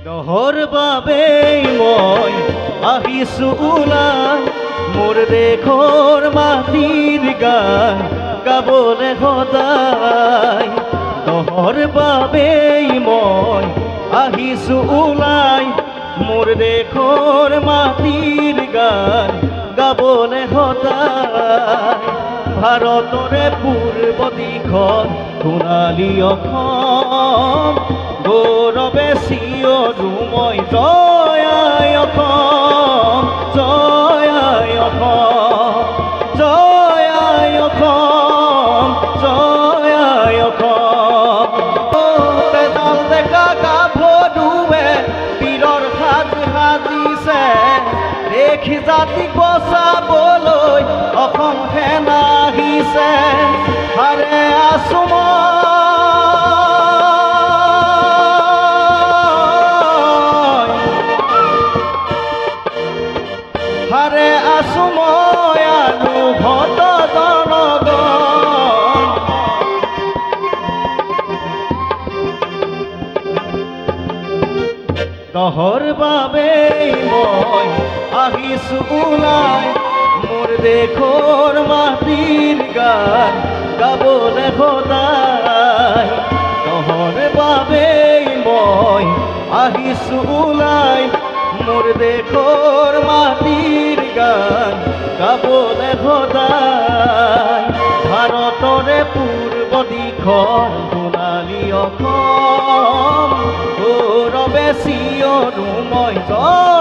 নহৰ বাবে মই আহিছো ওলাই মোৰ দেশৰ মাটিৰ গান গাবলে সদায়। নহৰ বাবে মই আহিছো ওলাই মোৰ দেশৰ মাটিৰ গান গাবলে সদায়। ভাৰতৰে পূৰ্ব দিশত সোণালী অসম গৌৰৱে চিঞৰো মই জয় আই অসম, জয় আই অসম, জয় আই অসম, জয় আই অসম। তেজাল ডেকা গাভৰুৱে বীৰৰ সাজ সাজিছে দেখি জাতিক বচাবলৈ অসম সেনা আহিছে। হাৰে আছো হাৰে আছো মই অনুভত জনগণ। নহৰ বাবে মই আহিছো ওলাই মোৰ দেশৰ মাটিৰ গান গাবলে সদায়। নহৰ বাবে মই আহিছো ওলাই মোৰ দেশৰ মাটিৰ গান গাবলে সদায়। ভাৰতৰে পূৰ্ব দিশৰ সোণালী অসম গৌৰৱে চিঞৰো মই জয়